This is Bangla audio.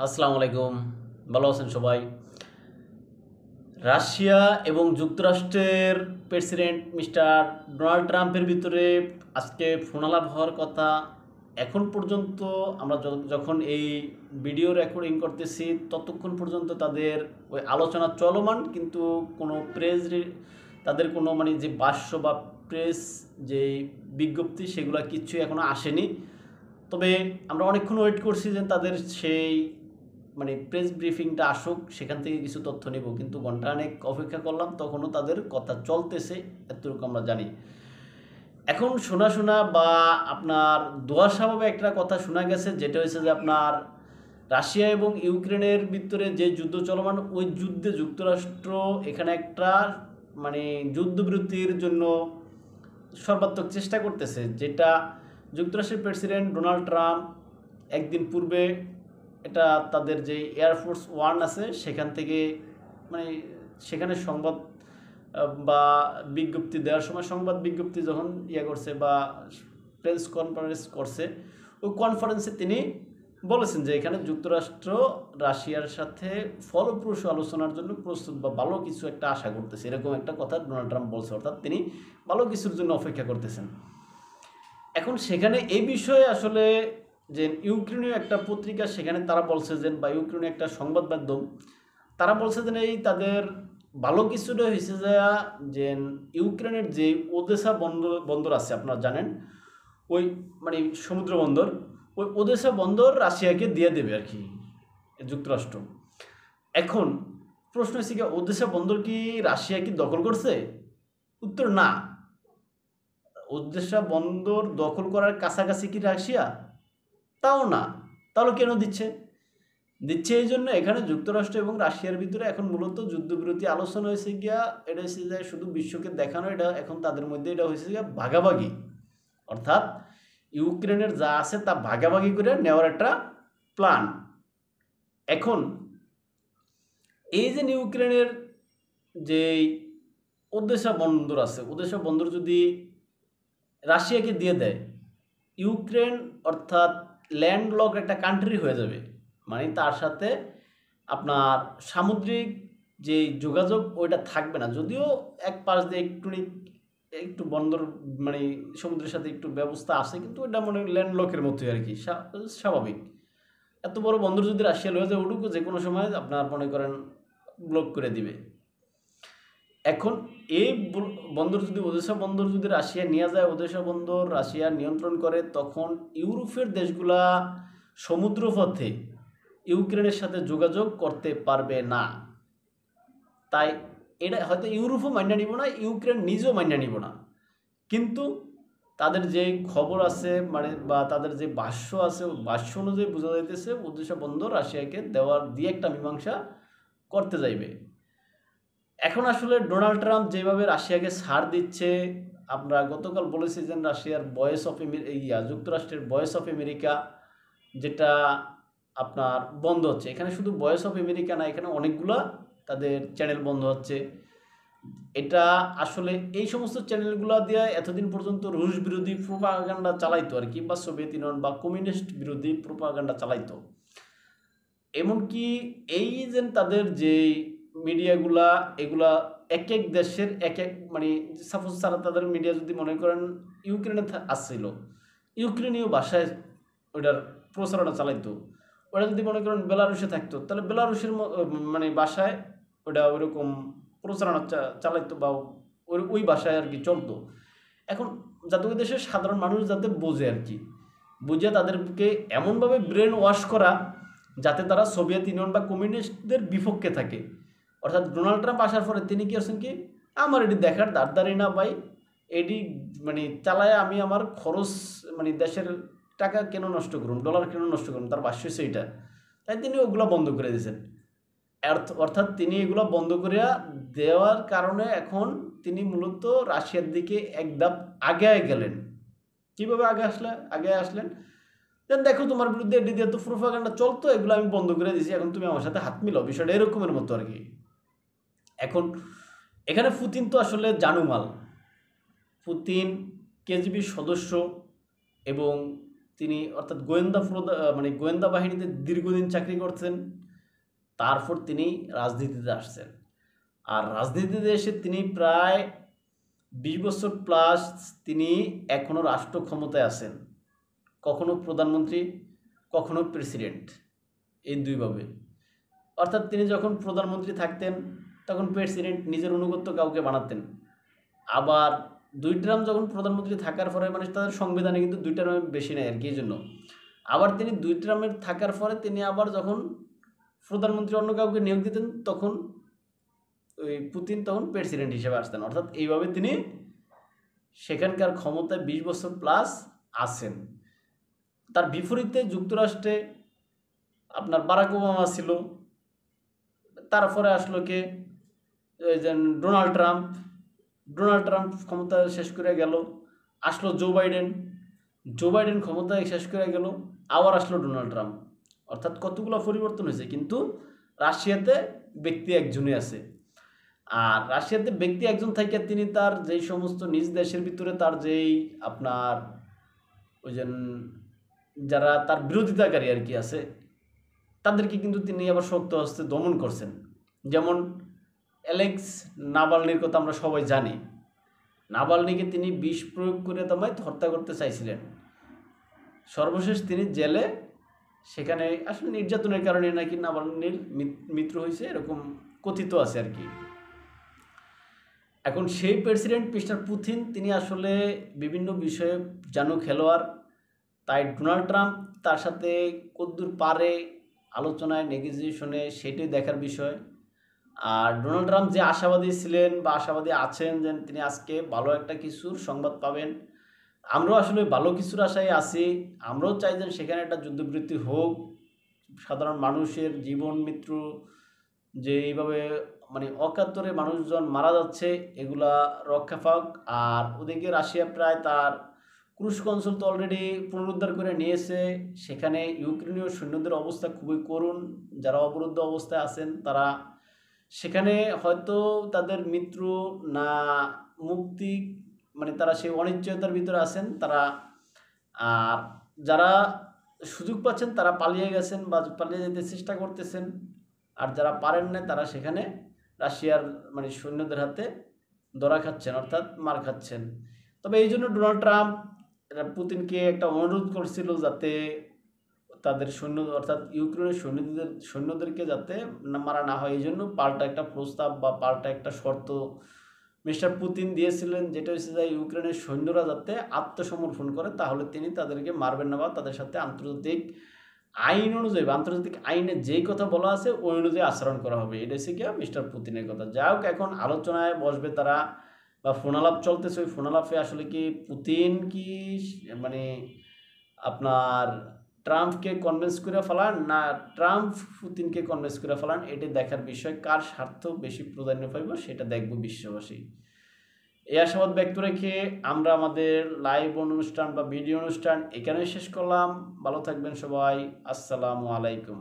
আসসালামু আলাইকুম। ভালো আছেন সবাই? রাশিয়া এবং যুক্তরাষ্ট্রের প্রেসিডেন্ট মিস্টার ডোনাল্ড ট্রাম্পের ভিতরে আজকে ফোনালাপ হওয়ার কথা। এখন পর্যন্ত আমরা যখন এই ভিডিও রেকর্ডিং করতেছি ততক্ষণ পর্যন্ত তাদের ওই আলোচনা চলমান, কিন্তু কোনো তাদের কোনো মানে যে ভাষ্য বা প্রেস যে বিজ্ঞপ্তি সেগুলো কিচ্ছু এখনও আসেনি। তবে আমরা অনেকক্ষণ ওয়েট করছি যে তাদের সেই মানে প্রেস ব্রিফিংটা আসুক, সেখান থেকে কিছু তথ্য নেব, কিন্তু ঘন্টাখানেক অপেক্ষা করলাম, তখনও তাদের কথা চলতেছে, এতটুকু আমরা জানি। এখন শোনা শোনা বা আপনার দোয়াশাভাবে একটা কথা শোনা গেছে, যেটা হয়েছে যে আপনার রাশিয়া এবং ইউক্রেনের ভিতরে যে যুদ্ধ চলমান, ওই যুদ্ধে যুক্তরাষ্ট্র এখানে একটা মানে যুদ্ধবিরতির জন্য সর্বাত্মক চেষ্টা করতেছে, যেটা যুক্তরাষ্ট্রের প্রেসিডেন্ট ডোনাল্ড ট্রাম্প একদিন পূর্বে এটা তাদের যে এয়ারফোর্স ওয়ান আছে সেখান থেকে মানে সেখানে সংবাদ বা বিজ্ঞপ্তি দেওয়ার সময় সংবাদ বিজ্ঞপ্তি যখন করছে বা প্রেস কনফারেন্স করছে, ওই কনফারেন্সে তিনি বলেছেন যে এখানে যুক্তরাষ্ট্র রাশিয়ার সাথে ফলপ্রসূ আলোচনার জন্য প্রস্তুত বা ভালো কিছু একটা আশা করতেছে, এরকম একটা কথা ডোনাল্ড ট্রাম্প বলছে, অর্থাৎ তিনি ভালো কিছুর জন্য অপেক্ষা করতেছেন। এখন সেখানে এই বিষয়ে আসলে যে ইউক্রেনীয় একটা পত্রিকা, সেখানে তারা বলছে যে বা ইউক্রেনীয় একটা সংবাদ মাধ্যম, তারা বলছে যে এই তাদের ভালো কিছুটা হয়েছে যে ইউক্রেনের যে ওদেসা বন্দর বন্দর আছে আপনারা জানেন, ওই মানে সমুদ্র বন্দর, ওই ওদেসা বন্দর রাশিয়াকে দিয়ে দেবে আর কি যুক্তরাষ্ট্র। এখন প্রশ্ন হচ্ছে কি, ওদেসা বন্দর কি রাশিয়া কি দখল করছে? উত্তর না। ওদেসা বন্দর দখল করার কাছাকাছি কি রাশিয়া? তাও না। তাহলে কেন দিচ্ছে? দিচ্ছে এই জন্য, এখানে যুক্তরাষ্ট্র এবং রাশিয়ার ভিতরে এখন মূলত যুদ্ধবিরতি আলোচনা হয়েছে গিয়া, এটা হচ্ছে যে শুধু বিশ্বকে দেখানো, এটা এখন তাদের মধ্যে এটা হয়েছে গিয়া ভাগাভাগি, অর্থাৎ ইউক্রেনের যা আছে তা ভাগাভাগি করে নেওয়ার একটা প্ল্যান। এখন এই যে ইউক্রেনের যে ওদেসা বন্দর আছে, ওদেসা বন্দর যদি রাশিয়াকে দিয়ে দেয়, ইউক্রেন অর্থাৎ ল্যান্ডলক একটা কান্ট্রি হয়ে যাবে, মানে তার সাথে আপনার সামুদ্রিক যে যোগাযোগ ওইটা থাকবে না। যদিও এক পাশ দিয়ে একটু বন্দর মানে সমুদ্রের সাথে একটু ব্যবস্থা আছে, কিন্তু ওইটা মনে ল্যান্ডলকের মতোই আর কি, স্বাভাবিক। এত বড় বন্দর যদি রাশিয়া লয়ে যায়, ওটুকু যে কোনো সময় আপনার মনে করেন ব্লক করে দিবে। এখন এই বন্দর যদি ওদেসা বন্দর যদি রাশিয়া নিয়ে যায়, ওদেসা বন্দর রাশিয়া নিয়ন্ত্রণ করে, তখন ইউরোপের দেশগুলা সমুদ্রপথে ইউক্রেনের সাথে যোগাযোগ করতে পারবে না। তাই এটা হয়তো ইউরোপও মান্য নিব না, ইউক্রেন নিজেও মান্য নিব না, কিন্তু তাদের যে খবর আছে মানে বা তাদের যে ভাষ্য আছে, ভাষ্য অনুযায়ী বোঝা যাইতেছে ওদেসা বন্দর রাশিয়াকে দিয়ে একটা মীমাংসা করতে যাইবে। এখন আসলে ডোনাল্ড ট্রাম্প যেভাবে রাশিয়াকে ছাড় দিচ্ছে, আমরা গতকাল বলেছি যে রাশিয়ার ভয়েস অফ যুক্তরাষ্ট্রের ভয়েস অফ আমেরিকা যেটা আপনার বন্ধ হচ্ছে, এখানে শুধু ভয়েস অফ আমেরিকা না, এখানে অনেকগুলা তাদের চ্যানেল বন্ধ হচ্ছে। এটা আসলে এই সমস্ত চ্যানেলগুলো দিয়ে এতদিন পর্যন্ত রুশ বিরোধী প্রোপাগান্ডা চালাইতো আর কি, বা সোভিয়েত ইউনিয়ন বা কমিউনিস্ট বিরোধী প্রোপাগান্ডা চালাইতো। এমনকি এই যে তাদের যে মিডিয়াগুলা, এগুলা এক এক দেশের এক এক মানে সাপোজ তারা তাদের মিডিয়া যদি মনে করেন ইউক্রেনে আসছিল, ইউক্রেনীয় ভাষায় ওইটার প্রচারণা চালাইতো। ওটা যদি মনে করেন বেলারুশে থাকতো, তাহলে বেলারুশের মানে ভাষায় ওটা ওইরকম প্রচারণা চালাইতো বা ওই ভাষায় আর কি চলতো। এখন যাতে ওই দেশের সাধারণ মানুষ যাতে বোঝে আর কি, বুঝে তাদেরকে এমনভাবে ব্রেন ওয়াশ করা যাতে তারা সোভিয়েত ইউনিয়ন বা কমিউনিস্টদের বিপক্ষে থাকে। অর্থাৎ ডোনাল্ড ট্রাম্প আসার পরে তিনি কি করছেন কি, আমার এটি দেখার দাঁড়দারি না ভাই, এটি মানে চালায় আমি আমার খরচ মানে দেশের টাকা কেন নষ্ট করুন, ডলার কেন নষ্ট করুন, তার ভাষ্য হচ্ছে এইটা। তাই তিনি ওগুলো বন্ধ করে দিয়েছেন। অর্থাৎ তিনি এগুলো বন্ধ করে দেওয়ার কারণে এখন তিনি মূলত রাশিয়ার দিকে এক ধাপ আগে গেলেন। কীভাবে আগে আসলেন, দেন দেখো তোমার বিরুদ্ধে এটি দিয়ে তো প্রোপাগান্ডা চলতো, এগুলো আমি বন্ধ করে দিয়েছি, এখন তুমি আমার সাথে হাত মিলাও, বিষয়টা এরকমের মতো আর কি। এখন এখানে পুতিন তো আসলে জানুমাল, পুতিন কেজিবির সদস্য এবং তিনি অর্থাৎ মানে গোয়েন্দা বাহিনীতে দীর্ঘদিন চাকরি করছেন, তারপর তিনি রাজনীতিতে আসছেন। আর রাজনীতিতে এসে তিনি প্রায় 20 বছর প্লাস তিনি এখনও রাষ্ট্র ক্ষমতায় আছেন, কখনো প্রধানমন্ত্রী, কখনো প্রেসিডেন্ট, এই দুইভাবে। অর্থাৎ তিনি যখন প্রধানমন্ত্রী থাকতেন তখন প্রেসিডেন্ট নিজের অনুগত্য কাউকে বানাতেন, আবার 2 টার্ম যখন প্রধানমন্ত্রী থাকার পরে, মানে তাদের সংবিধানে কিন্তু 2 টার্মের বেশি নেই আর কি, এই জন্য আবার তিনি 2 টার্মের থাকার পরে তিনি আবার যখন প্রধানমন্ত্রী অন্য কাউকে নিয়োগ দিতেন তখন ওই পুতিন তখন প্রেসিডেন্ট হিসেবে আসতেন। অর্থাৎ এইভাবে তিনি সেখানকার ক্ষমতায় 20 বছর প্লাস আছেন। তার বিপরীতে যুক্তরাষ্ট্রে আপনার বারাক ওবামা ছিল, তারপরে আসলো কে এই যে ডোনাল্ড ট্রাম্প ক্ষমতা শেষ করে গেল, আসলো জো বাইডেন ক্ষমতা শেষ করে গেল, আবার আসলো ডোনাল্ড ট্রাম্প। অর্থাৎ কতগুলো পরিবর্তন হয়েছে, কিন্তু রাশিয়াতে ব্যক্তি একজনই আছে। আর রাশিয়াতে ব্যক্তি একজন থাকে, তিনি তার যেই সমস্ত নিজ দেশের ভিতরে তার যেই আপনার ওই যে যারা তার বিরোধিতাকারী আর কি আছে, তাদেরকে কিন্তু তিনি আবার শক্ত হস্তে দমন করছেন। যেমন অ্যালেক্স নাভালনির কথা আমরা সবাই জানি। নাভালনিকে তিনি বিষ প্রয়োগ করে তামায় হত্যা করতে চাইছিলেন, সর্বশেষ তিনি জেলে, সেখানে আসলে নির্যাতনের কারণে নাকি নাভালনির মৃত্যু হয়েছে, এরকম কথিত আছে আর কি। এখন সেই প্রেসিডেন্ট মিস্টার পুতিন তিনি আসলে বিভিন্ন বিষয়ে জানো খেলোয়াড়, তাই ডোনাল্ড ট্রাম্প তার সাথে কতদূর পারে আলোচনায় নেগোসিয়েশনে সেটাই দেখার বিষয়। আর ডোনাল্ড ট্রাম্প যে আশাবাদী ছিলেন বা আশাবাদী আছেন যে তিনি আজকে ভালো একটা কিছুর সংবাদ পাবেন, আমরাও আসলে ভালো কিছুর আশায় আছি। আমরাও চাই যে সেখানে একটা যুদ্ধবৃত্তি হোক, সাধারণ মানুষের জীবন মৃত্যু যে এইভাবে মানে অকাতরে মানুষজন মারা যাচ্ছে এগুলা রক্ষা পাক। আর ওদিকে রাশিয়া প্রায় তার ক্রুশ কনসোল তো অলরেডি পুনরুদ্ধার করে নিয়েছে। সেখানে ইউক্রেনীয় সৈন্যদের অবস্থা খুবই করুণ, যারা অবরুদ্ধ অবস্থায় আছেন তারা সেখানে হয়তো তাদের মৃত্যু না মুক্তি, মানে তারা সেই অনিশ্চয়তার ভিতরে আছেন তারা। আর যারা সুযোগ পাচ্ছেন তারা পালিয়ে গেছেন বা পালিয়ে যেতে চেষ্টা করতেছেন, আর যারা পারেন না তারা সেখানে রাশিয়ার মানে সৈন্যদের হাতে ধরা খাচ্ছেন, অর্থাৎ মার খাচ্ছেন। তবে এই জন্য ডোনাল্ড ট্রাম্প পুতিনকে একটা অনুরোধ করছিল যাতে তাদের সৈন্য অর্থাৎ ইউক্রেনের সৈন্যদেরকে যাতে মারা না হয়, এই জন্য পাল্টা একটা প্রস্তাব বা পাল্টা একটা শর্ত মিস্টার পুতিন দিয়েছিলেন, যেটা হচ্ছে যে ইউক্রেনের সৈন্যরা যাতে আত্মসমর্পণ করে, তাহলে তিনি তাদেরকে মারবেন না বা তাদের সাথে আন্তর্জাতিক আইন অনুযায়ী বা আন্তর্জাতিক আইনে যেই কথা বলা আছে ওই অনুযায়ী আচরণ করা হবে। এটা হচ্ছে কি মিস্টার পুতিনের কথা। যাই হোক, এখন আলোচনায় বসবে তারা বা ফোনালাপ চলতেছে, ওই ফোনালাপে আসলে কি পুতিন কি মানে আপনার ট্রাম্পকে কনভিন্স করে ফেলান না ট্রাম্প পুতিনকে কনভিন্স করে ফেলান, এটি দেখার বিষয়। কার স্বার্থ বেশি প্রাধান্য পাইব সেটা দেখব বিশ্ববাসী। এই আশাবাদ ব্যক্ত রেখে আমরা আমাদের লাইভ অনুষ্ঠান বা ভিডিও অনুষ্ঠান এখানে শেষ করলাম। ভালো থাকবেন সবাই। আসসালামু আলাইকুম।